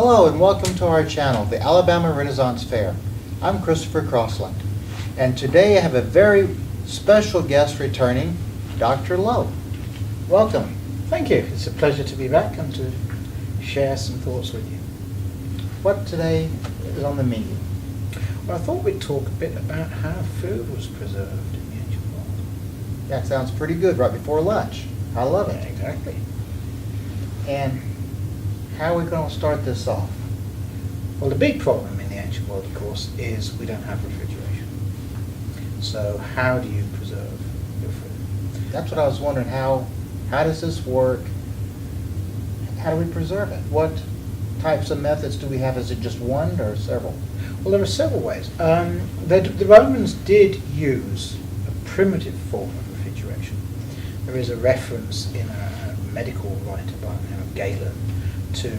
Hello and welcome to our channel, the Alabama Renaissance Fair. I'm Christopher Crossland, and today I have a very special guest returning, Dr. Lowe. Welcome. Thank you. It's a pleasure to be back and to share some thoughts with you. What today is on the menu? Well, I thought we'd talk a bit about how food was preserved in the ancient world. That sounds pretty good, right before lunch. I love it. Exactly. And how are we going to start this off? Well, the big problem in the ancient world, of course, is we don't have refrigeration. So how do you preserve your food? That's what I was wondering. How does this work? How do we preserve it? What types of methods do we have? Is it just one or several? Well, there are several ways. The Romans did use a primitive form of refrigeration. There is a reference in a medical writer by the name of Galen to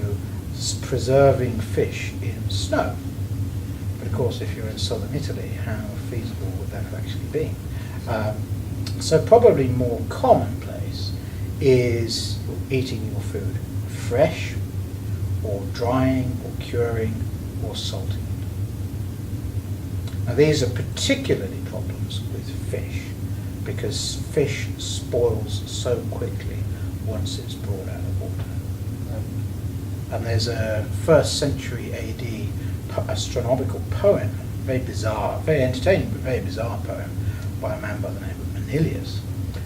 preserving fish in snow. But of course, if you're in southern Italy, how feasible would that have actually been? So probably more commonplace is eating your food fresh, or drying, or curing, or salting it. Now these are particularly problems with fish, because fish spoils so quickly once it's brought out of water. And there's a 1st century AD astronomical poem, very bizarre, very entertaining but very bizarre poem by a man by the name of Manilius,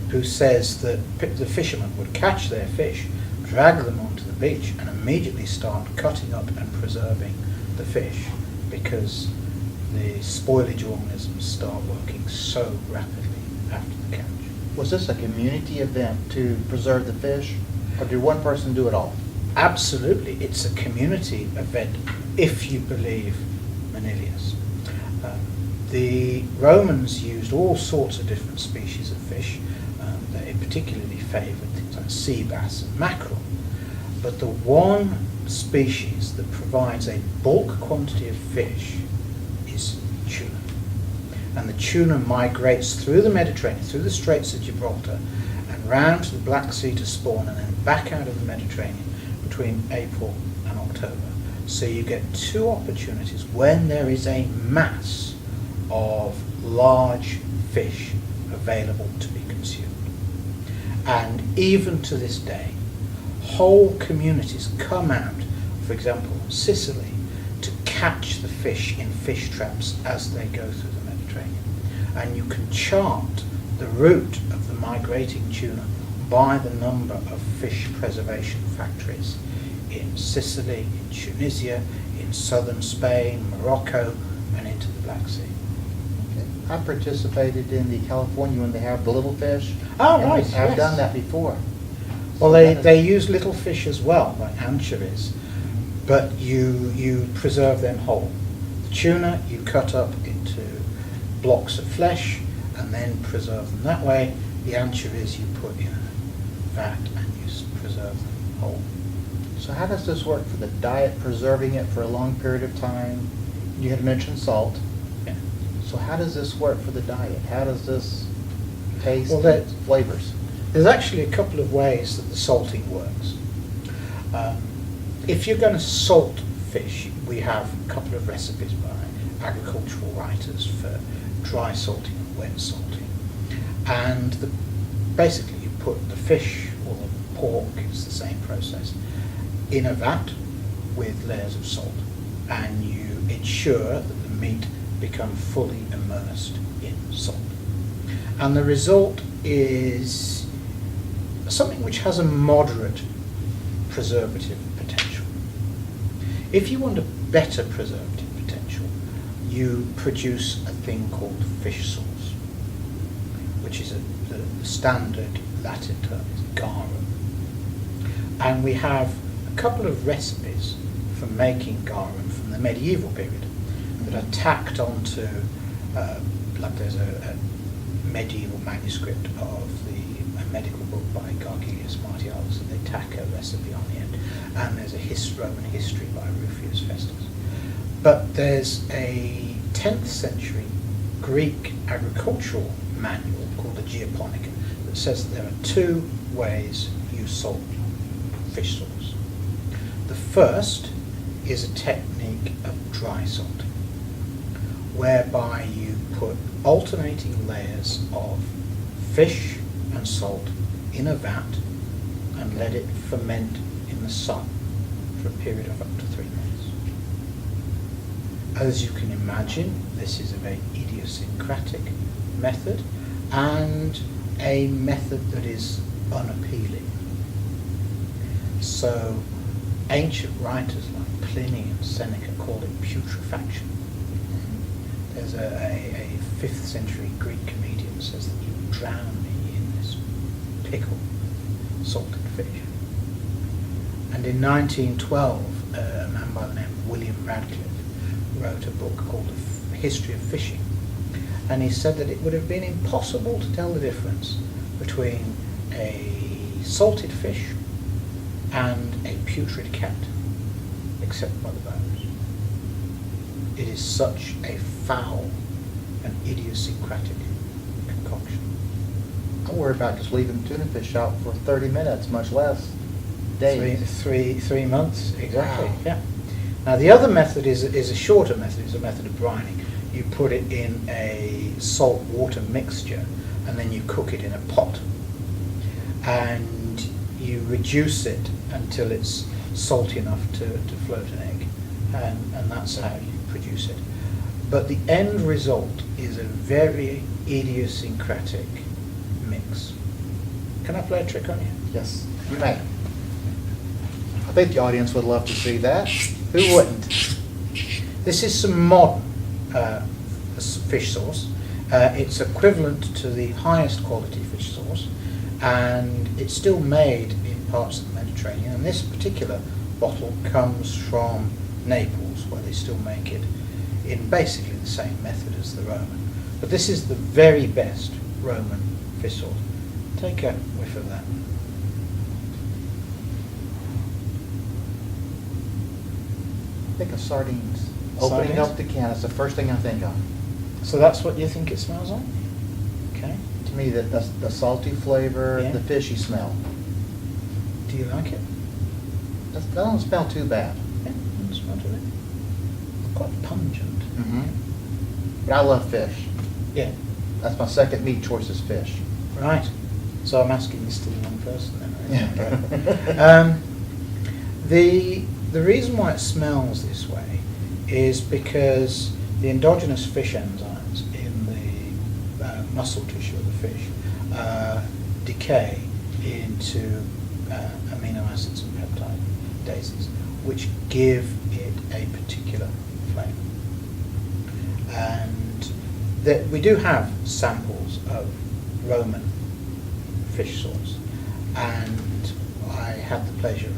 who says that the fishermen would catch their fish, drag them onto the beach and immediately start cutting up and preserving the fish because the spoilage organisms start working so rapidly after the catch. Was this a community event to preserve the fish, or did one person do it all? Absolutely, it's a community event if you believe Manilius. The Romans used all sorts of different species of fish. They particularly favoured things like sea bass and mackerel. But the one species that provides a bulk quantity of fish is tuna. And the tuna migrates through the Mediterranean, through the Straits of Gibraltar, and round to the Black Sea to spawn, and then back out of the Mediterranean between April and October. So you get two opportunities when there is a mass of large fish available to be consumed. And even to this day, whole communities come out, for example, in Sicily, to catch the fish in fish traps as they go through the Mediterranean. And you can chart the route of the migrating tuna by the number of fish preservation factories in Sicily, in Tunisia, in southern Spain, Morocco, and into the Black Sea. Okay. I participated in the California when they have the little fish. Oh, and right, I've yes. done that before. Well, they use little fish as well, like anchovies, but you preserve them whole. The tuna you cut up into blocks of flesh and then preserve them that way. The anchovies you put in a vat and you preserve them whole. So how does this work for the diet, preserving it for a long period of time? You had mentioned salt. Yeah. So how does this work for the diet? How does this taste Well, and flavors? There's actually a couple of ways that the salting works. If you're going to salt fish, we have a couple of recipes by agricultural writers for dry salting and wet salting. And basically you put the fish or the pork, it's the same process, in a vat with layers of salt, and you ensure that the meat becomes fully immersed in salt. And the result is something which has a moderate preservative potential. If you want a better preservative potential, you produce a thing called fish sauce, which is the standard Latin term is garum. And we have a couple of recipes for making garum from the medieval period that are tacked onto, like there's a medieval manuscript of a medical book by Gargilius Martialis, and they tack a recipe on the end. And there's a Roman history by Rufius Festus. But there's a 10th century Greek agricultural manual called the Geoponica that says that there are two ways you salt fish sauce. The first is a technique of dry salting, whereby you put alternating layers of fish and salt in a vat and let it ferment in the sun for a period of up to 3 months. As you can imagine, this is a very idiosyncratic method and a method that is unappealing. So ancient writers like Pliny and Seneca call it putrefaction. There's a 5th century Greek comedian says that you drown me in this pickle, salted fish. And in 1912, a man by the name of William Radcliffe wrote a book called A History of Fishing. And he said that it would have been impossible to tell the difference between a salted fish and a putrid cat, except by the bones. It is such a foul and idiosyncratic concoction. I worry about just leaving tuna fish out for 30 minutes, much less days. Three months, exactly. Wow. Yeah. Now the other method is a shorter method. It's a method of brining. You put it in a salt water mixture, and then you cook it in a pot, and you reduce it until it's salty enough to float an egg, and that's how you produce it. But the end result is a very idiosyncratic mix. Can I play a trick on you? Yes, you may. I think the audience would love to see that. Who wouldn't? This is some modern fish sauce. It's equivalent to the highest quality fish sauce, and it's still made in parts of the Mediterranean. And this particular bottle comes from Naples, where they still make it in basically the same method as the Roman. But this is the very best Roman fish sauce. Take a whiff of that. Think of sardines. Opening up the can, that's the first thing I think of. So that's what you think it smells like? Okay. To me, that's the salty flavor, Yeah. the fishy smell. Do you like it? That don't smell too bad. Yeah, doesn't smell too bad. Quite pungent. Mm-hmm. But I love fish. Yeah. That's my second meat choice is fish. Right. So I'm asking this to the wrong person then. Yeah. The reason why it smells this way is because the endogenous fish enzymes in the muscle tissue of the fish decay into amino acids and peptidases, which give it a particular flavour. And we do have samples of Roman fish sauce, and I had the pleasure of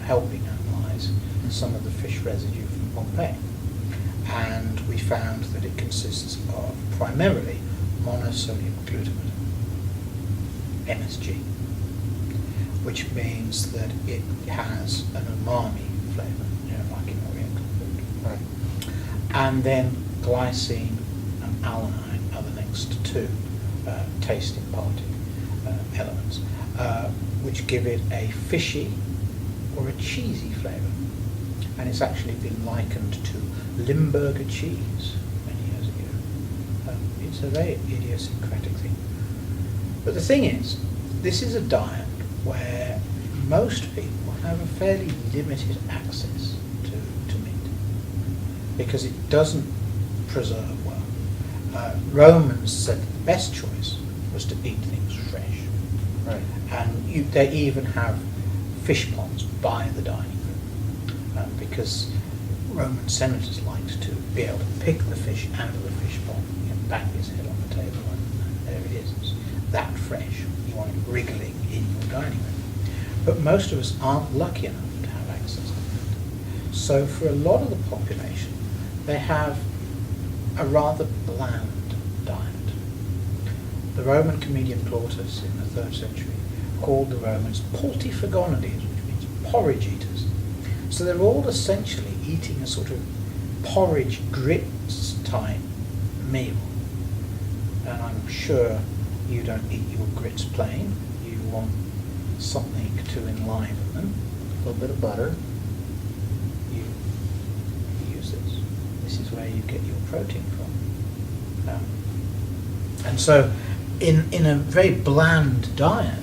helping analyse some of the fish residue from Pompeii, and we found that it consists of primarily monosodium glutamate, MSG, which means that it has an umami flavour, like in Oriental food. Right. And then glycine and alanine are the next two taste imparting elements, which give it a fishy or a cheesy flavour. And it's actually been likened to Limburger cheese many years ago. It's a very idiosyncratic thing. But the thing is, this is a diet where most people have a fairly limited access to meat, because it doesn't preserve well. Romans said that the best choice was to eat things fresh. Right. And they even have fish ponds by the dining room, because Roman senators liked to be able to pick the fish out of the fish pond and bang his head on the table, and there it is. It's that fresh. You want it wriggling in your dining room. But most of us aren't lucky enough to have access to that. So for a lot of the population, they have a rather bland diet. The Roman comedian Plautus in the 3rd century called the Romans portifagonades, which means porridge eaters. So they're all essentially eating a sort of porridge grits type meal. And I'm sure you don't eat your grits plain. You want something to enliven them. A little bit of butter. this is where you get your protein from. And so in a very bland diet,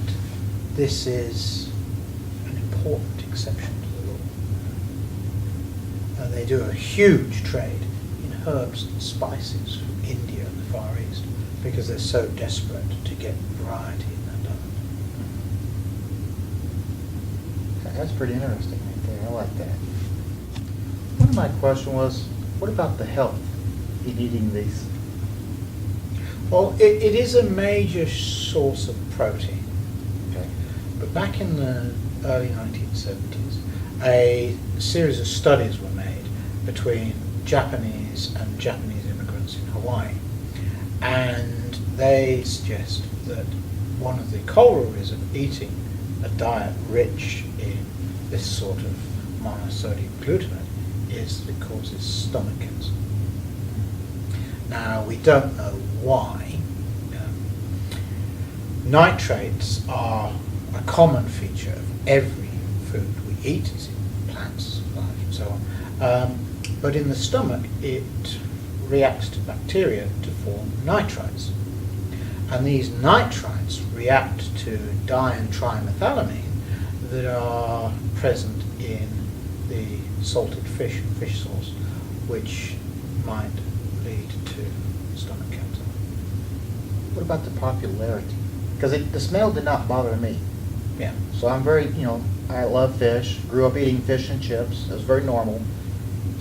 this is an important exception to the law. They do a huge trade in herbs and spices from India and the Far East because they're so desperate to get variety in that diet. That's pretty interesting right there. I like that. One of my question was, what about the health in eating these? Well, it is a major source of protein. Okay. But back in the early 1970s, a series of studies were made between Japanese immigrants in Hawaii. And they suggest that one of the corollaries of eating a diet rich in this sort of monosodium glutamate is that it causes stomach cancer. Now, we don't know why. Nitrates are a common feature of every food we eat, it's in plants, life and so on. But in the stomach, it reacts to bacteria to form nitrites. And these nitrites react to di- and trimethylamine that are present in the salted fish and fish sauce, which might lead to stomach cancer. What about the popularity? Because the smell did not bother me. Yeah. So I'm very, I love fish, grew up eating fish and chips. It was very normal.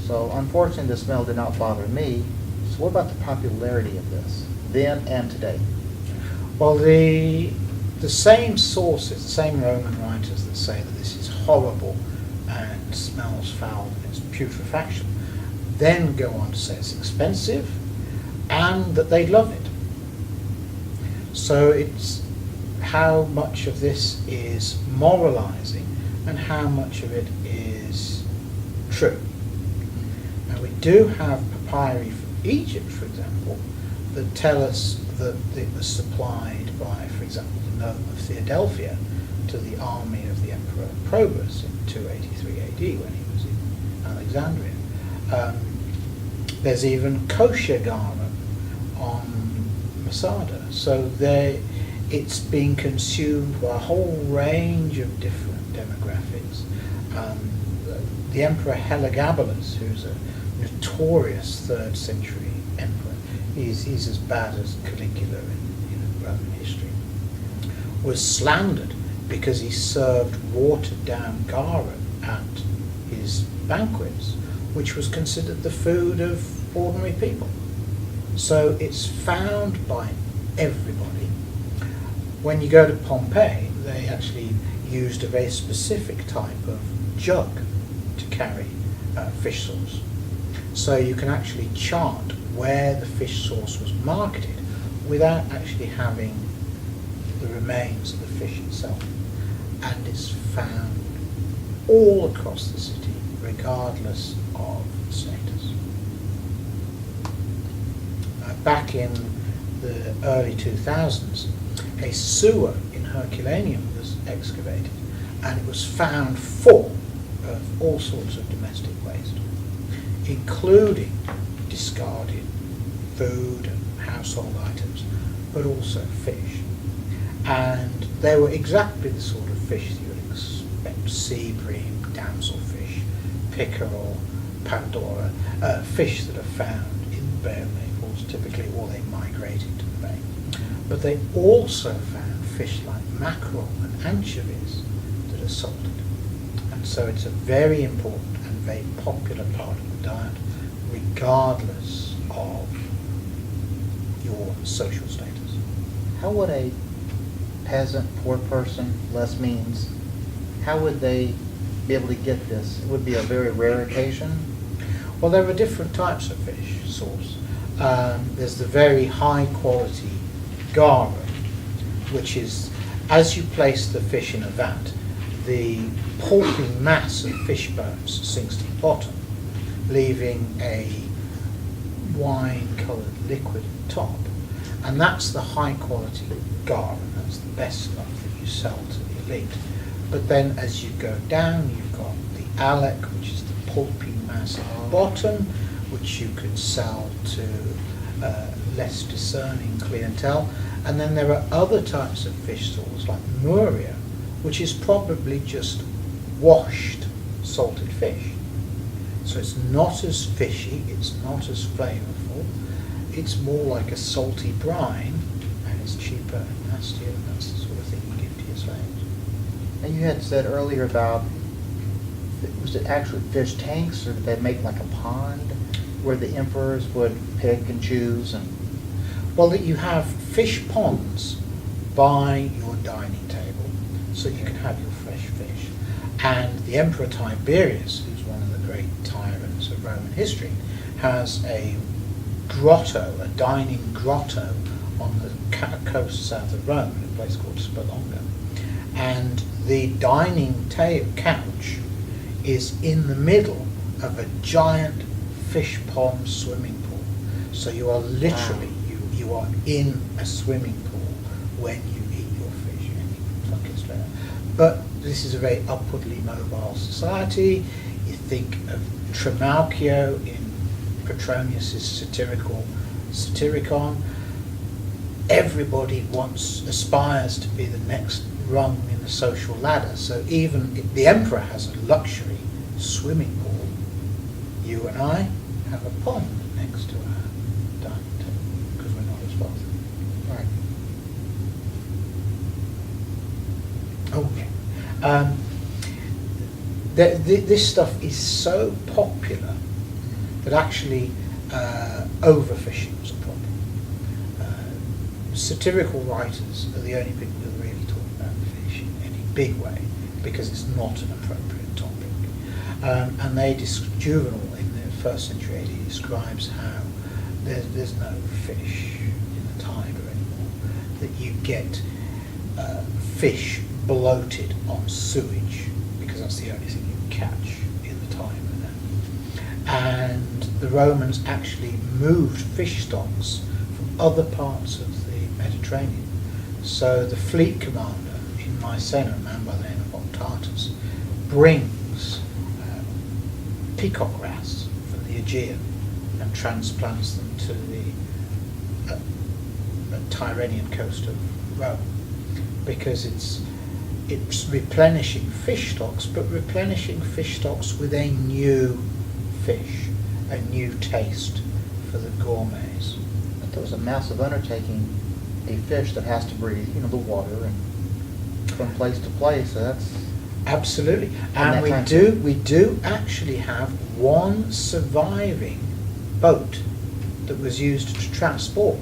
So unfortunately, the smell did not bother me. So what about the popularity of this, then and today? Well, the same sources, the same Roman writers that say that this is horrible and smells foul and it's putrefaction, then go on to say it's expensive and that they love it. So it's how much of this is moralizing and how much of it is true. Now, we do have papyri from Egypt, for example, that tell us that it was supplied by, for example, the Nome of Theodelphia to the army of the Emperor Probus in 283 AD when he was in Alexandria. There's even kosher garum on Masada. So it's being consumed by a whole range of different demographics. The Emperor Heliogabalus, who's a notorious 3rd century emperor, he's as bad as Caligula in Roman history, was slandered because he served watered down garum at his banquets, which was considered the food of ordinary people. So it's found by everybody. When you go to Pompeii, they actually used a very specific type of jug to carry fish sauce. So you can actually chart where the fish sauce was marketed without actually having the remains of the fish itself. And it's found all across the city, regardless of status. Back in the early 2000s, a sewer in Herculaneum was excavated, and it was found full of all sorts of domestic waste, including discarded food and household items, but also fish. And they were exactly the sort of fish you would expect: sea bream, damselfish, pickerel, pandora, fish that are found in the Bay of Naples typically, or they migrate into the bay. But they also found fish like mackerel and anchovies that are salted. And so it's a very important and very popular part of the diet, regardless of your social status. How would a peasant, poor person, less means, how would they be able to get this? It would be a very rare occasion. Well, there are different types of fish sauce. There's the very high quality garum, which is, as you place the fish in a vat, the pulpy mass of fish bones sinks to the bottom, leaving a wine-coloured liquid at the top. And that's the high quality garum. That's the best stuff that you sell to the elite. But then as you go down, you've got the alec, which is the pulpy mass at the bottom, which you can sell to less discerning clientele. And then there are other types of fish sauce, like muria, which is probably just washed salted fish. So it's not as fishy, it's not as flavourful, it's more like a salty brine, and it's cheaper and nastier, and that's the sort of thing you give to your slaves. And you had said earlier about, was it actually fish tanks, or did they make like a pond where the emperors would pick and choose? And Well, that you have fish ponds by your dining table, so you can have your fresh fish. And the Emperor Tiberius, who's one of the great tyrants of Roman history, has a grotto, a dining grotto on the coast south of Rome, in a place called Spelonga. And the dining couch is in the middle of a giant fish pond swimming pool. So you are literally, you are in a swimming pool when you eat your fish. And you plunk it straight out. But this is a very upwardly mobile society. You think of Trimalchio in Petronius's Satyricon. Everybody aspires to be the next rung in the social ladder. So even if the emperor has a luxury swimming pool, you and I have a pond next to our dining table because we're not as wealthy. right. Oh yeah. This stuff is so popular that actually overfishing was a problem. Satirical writers are the only people who really talk about fish in any big way because it's not an appropriate topic. And Juvenal in the 1st century AD describes how there's no fish in the Tiber anymore, that you get fish bloated on sewage because that's the only thing you can catch in the Tiber now. And the Romans actually moved fish stocks from other parts of the Mediterranean. So the fleet commander in Mycenae, a man by the name of Octatus, brings peacock wrasse from the Aegean and transplants them to the Tyrrhenian coast of Rome because it's replenishing fish stocks, but replenishing fish stocks with a new fish, a new taste for the gourmets. But there was a massive undertaking, a fish that has to breathe, the water and from place to place. So that's Absolutely, and we do actually have one surviving boat that was used to transport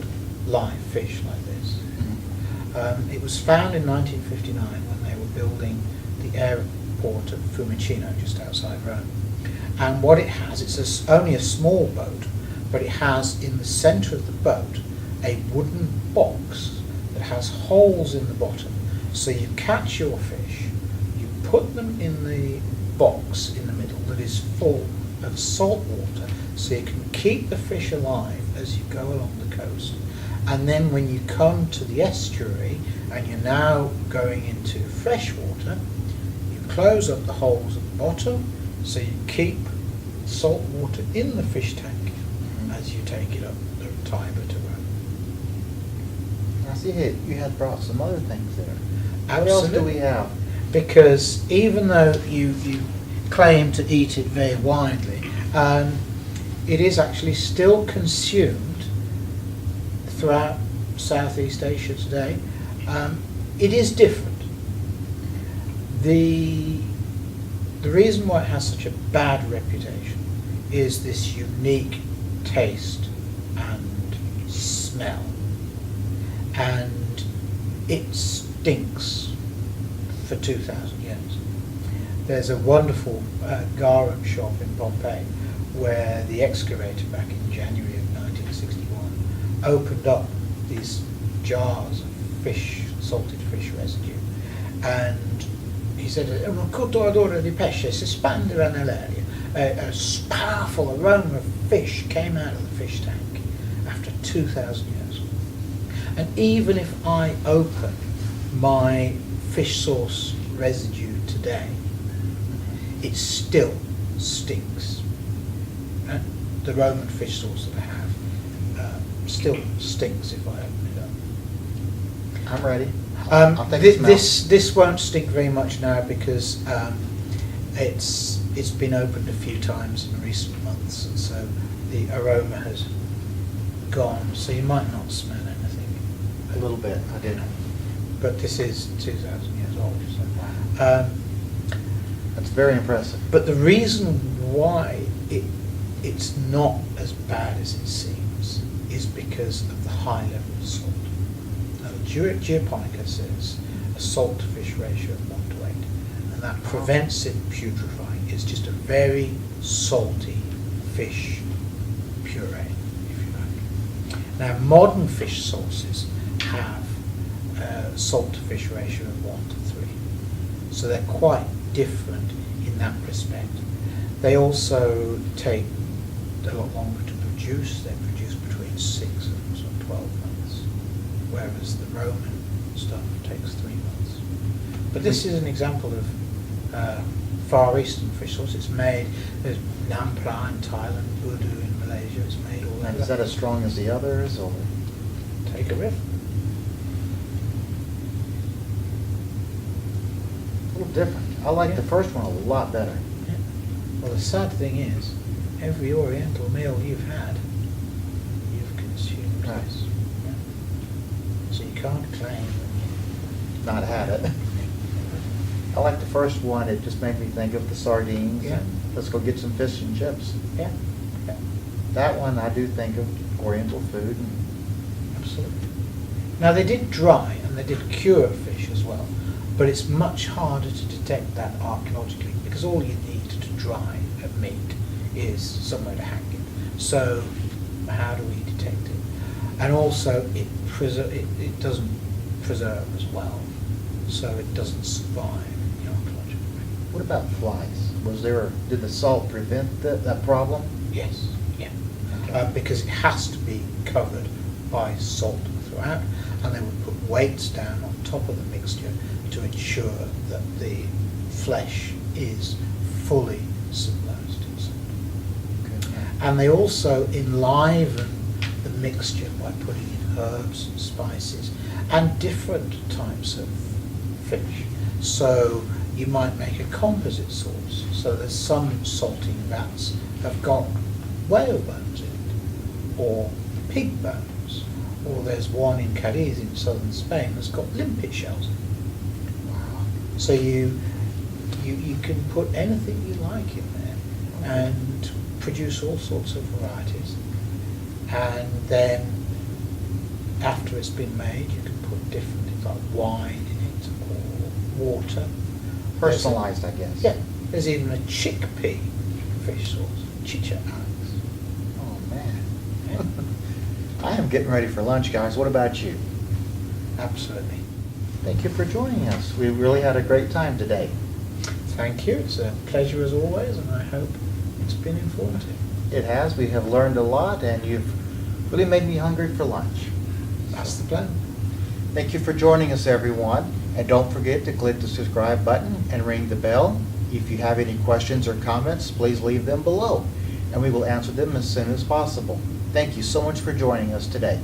live fish like this. Mm-hmm. It was found in 1959 when they were building the airport of Fiumicino, just outside Rome. And what it has, it's only a small boat, but it has in the centre of the boat a wooden box that has holes in the bottom. So you catch your fish, you put them in the box in the middle that is full of salt water, so you can keep the fish alive as you go along the coast. And then when you come to the estuary and you're now going into fresh water, you close up the holes at the bottom, so you keep salt water in the fish tank as you take it up the Tiber to Rome. I see you had brought some other things there. Absolutely. What else do we have? Because even though you claim to eat it very widely, it is actually still consumed throughout Southeast Asia today. It is different. The reason why it has such a bad reputation is this unique taste and smell. And it stinks for 2,000 years. There's a wonderful garum shop in Pompeii where the excavator back in January of 1961 opened up these jars of fish, salted fish residue, and he said, "Un cotto odore di pesce si espandeva nell'aria." A powerful aroma of fish came out of the fish tank after 2,000 years. And even if I open my fish sauce residue today, it still stinks. the Roman fish sauce that I have still stinks if I open it up. I'm ready. I'll take a smell. This won't stink very much now because it's been opened a few times in recent months, and so the aroma has gone. So you might not smell anything. A little bit, I did. But this is 2,000 years old. So, That's very impressive. but the reason why it's not as bad as it seems is because of the high level of salt. Now, Geoponica says a salt to fish ratio of 1 to 8, and that prevents it putrefying. It's just a very salty fish puree, if you like. Now, modern fish sauces have a salt to fish ratio of 1 to 3, so they're quite different in that respect. They also take a lot longer to produce. They produce between 6 and sort of 12 months, whereas the Roman stuff takes 3 months. But this is an example of Far Eastern fish sauce. It's made, there's Nampla in Thailand, Udu in Malaysia, it's made all And over. is that as strong as the others, or? Take a riff. A little different. I like the first one a lot better. Yeah. Well, the sad thing is, every Oriental meal you've had, you've consumed Right. this. Yeah. So you can't claim Not had it. I like the first one. It just made me think of the sardines. Yeah. And let's go get some fish and chips. Yeah. Yeah. That one, I do think of Oriental food. Absolutely. Now they did dry and they did cure fish as well, but it's much harder to detect that archaeologically because all you need to dry a meat is somewhere to hang it. So how do we detect it? And also it doesn't preserve as well, so it doesn't survive in the archaeological record. What about flies? Did the salt prevent that problem? Yes, yeah. Okay. Because it has to be covered by salt throughout, and they would put weights down on top of the mixture to ensure that the flesh is fully submerged in salt. Okay. And they also enliven the mixture by putting in herbs and spices and different types of fish. So you might make a composite sauce. So there's some salting vats have got whale bones in it, or pig bones, or there's one in Cadiz in southern Spain that's got limpet shells in it. Wow. So you can put anything you like in there and produce all sorts of varieties. And then after it's been made, you can put different things like wine in it or water. Personalized, I guess. Yeah, there's even a chickpea fish sauce, chicha Alex. Oh, man. Yeah. I am getting ready for lunch, guys. What about you? Absolutely. Thank you for joining us. We really had a great time today. Thank you. It's a pleasure as always, and I hope it's been informative. It has. We have learned a lot, and you've really made me hungry for lunch. That's the plan. Thank you for joining us, everyone. And don't forget to click the subscribe button and ring the bell. If you have any questions or comments, please leave them below, and we will answer them as soon as possible. Thank you so much for joining us today.